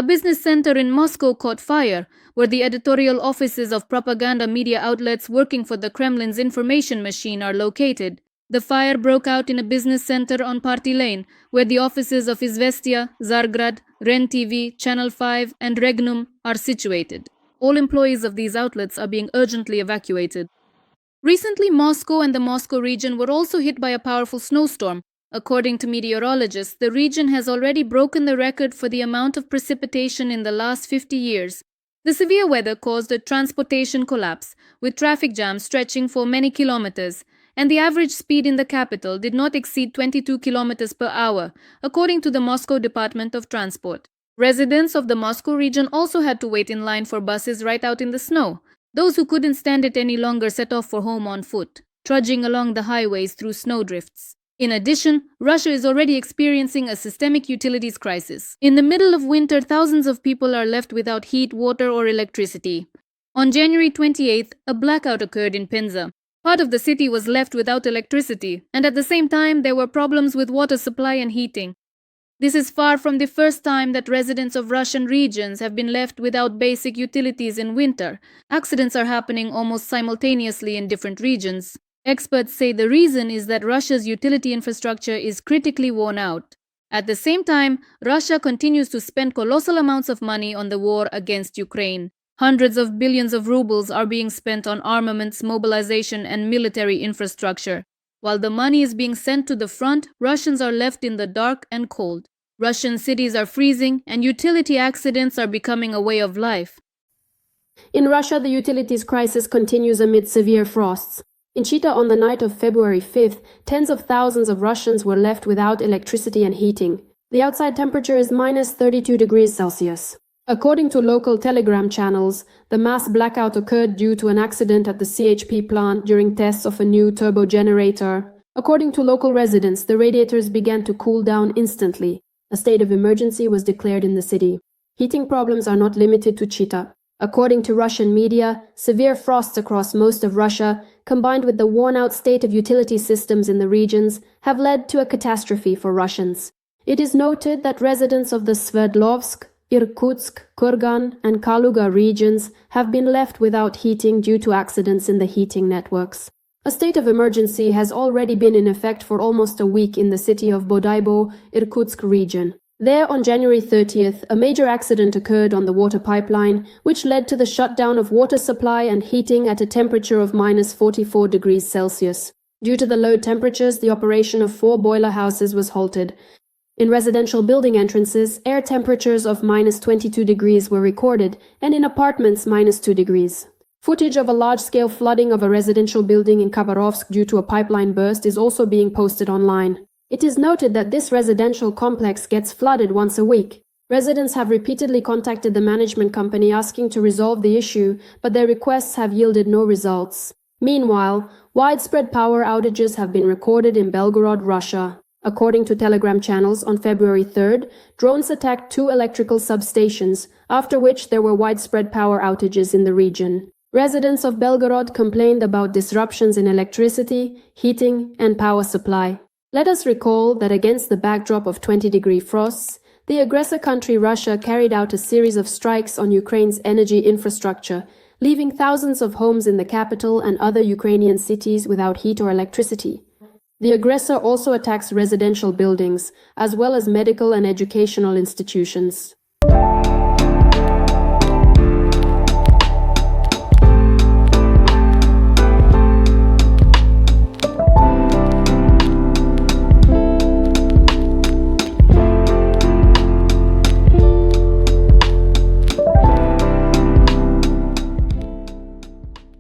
A business center in Moscow caught fire, where the editorial offices of propaganda media outlets working for the Kremlin's information machine are located. The fire broke out in a business center on Party Lane, where the offices of Izvestia, Zargrad, Ren TV, Channel 5, and Regnum are situated. All employees of these outlets are being urgently evacuated. Recently, Moscow and the Moscow region were also hit by a powerful snowstorm. According to meteorologists, the region has already broken the record for the amount of precipitation in the last 50 years. The severe weather caused a transportation collapse, with traffic jams stretching for many kilometers, and the average speed in the capital did not exceed 22 kilometers per hour, according to the Moscow Department of Transport. Residents of the Moscow region also had to wait in line for buses right out in the snow. Those who couldn't stand it any longer set off for home on foot, trudging along the highways through snowdrifts. In addition, Russia is already experiencing a systemic utilities crisis. In the middle of winter, thousands of people are left without heat, water, or electricity. On January 28th, a blackout occurred in Penza. Part of the city was left without electricity, and at the same time, there were problems with water supply and heating. This is far from the first time that residents of Russian regions have been left without basic utilities in winter. Accidents are happening almost simultaneously in different regions. Experts say the reason is that Russia's utility infrastructure is critically worn out. At the same time, Russia continues to spend colossal amounts of money on the war against Ukraine. Hundreds of billions of rubles are being spent on armaments, mobilization, and military infrastructure. While the money is being sent to the front, Russians are left in the dark and cold. Russian cities are freezing, and utility accidents are becoming a way of life. In Russia, the utilities crisis continues amid severe frosts. In Chita, on the night of February 5th, tens of thousands of Russians were left without electricity and heating. The outside temperature is minus 32 degrees Celsius. According to local telegram channels, the mass blackout occurred due to an accident at the CHP plant during tests of a new turbo generator. According to local residents, the radiators began to cool down instantly. A state of emergency was declared in the city. Heating problems are not limited to Chita. According to Russian media, severe frosts across most of Russia, combined with the worn-out state of utility systems in the regions, have led to a catastrophe for Russians. It is noted that residents of the Sverdlovsk, Irkutsk, Kurgan, and Kaluga regions have been left without heating due to accidents in the heating networks. A state of emergency has already been in effect for almost a week in the city of Bodaibo, Irkutsk region. There, on January 30th, a major accident occurred on the water pipeline, which led to the shutdown of water supply and heating at a temperature of minus 44 degrees Celsius. Due to the low temperatures, the operation of 4 boiler houses was halted. In residential building entrances, air temperatures of minus 22 degrees were recorded, and in apartments, minus 2 degrees. Footage of a large-scale flooding of a residential building in Khabarovsk due to a pipeline burst is also being posted online. It is noted that this residential complex gets flooded once a week. Residents have repeatedly contacted the management company asking to resolve the issue, but their requests have yielded no results. Meanwhile, widespread power outages have been recorded in Belgorod, Russia. According to Telegram channels, on February 3rd, drones attacked 2 electrical substations, after which there were widespread power outages in the region. Residents of Belgorod complained about disruptions in electricity, heating, and power supply. Let us recall that against the backdrop of 20-degree frosts, the aggressor country Russia carried out a series of strikes on Ukraine's energy infrastructure, leaving thousands of homes in the capital and other Ukrainian cities without heat or electricity. The aggressor also attacks residential buildings, as well as medical and educational institutions.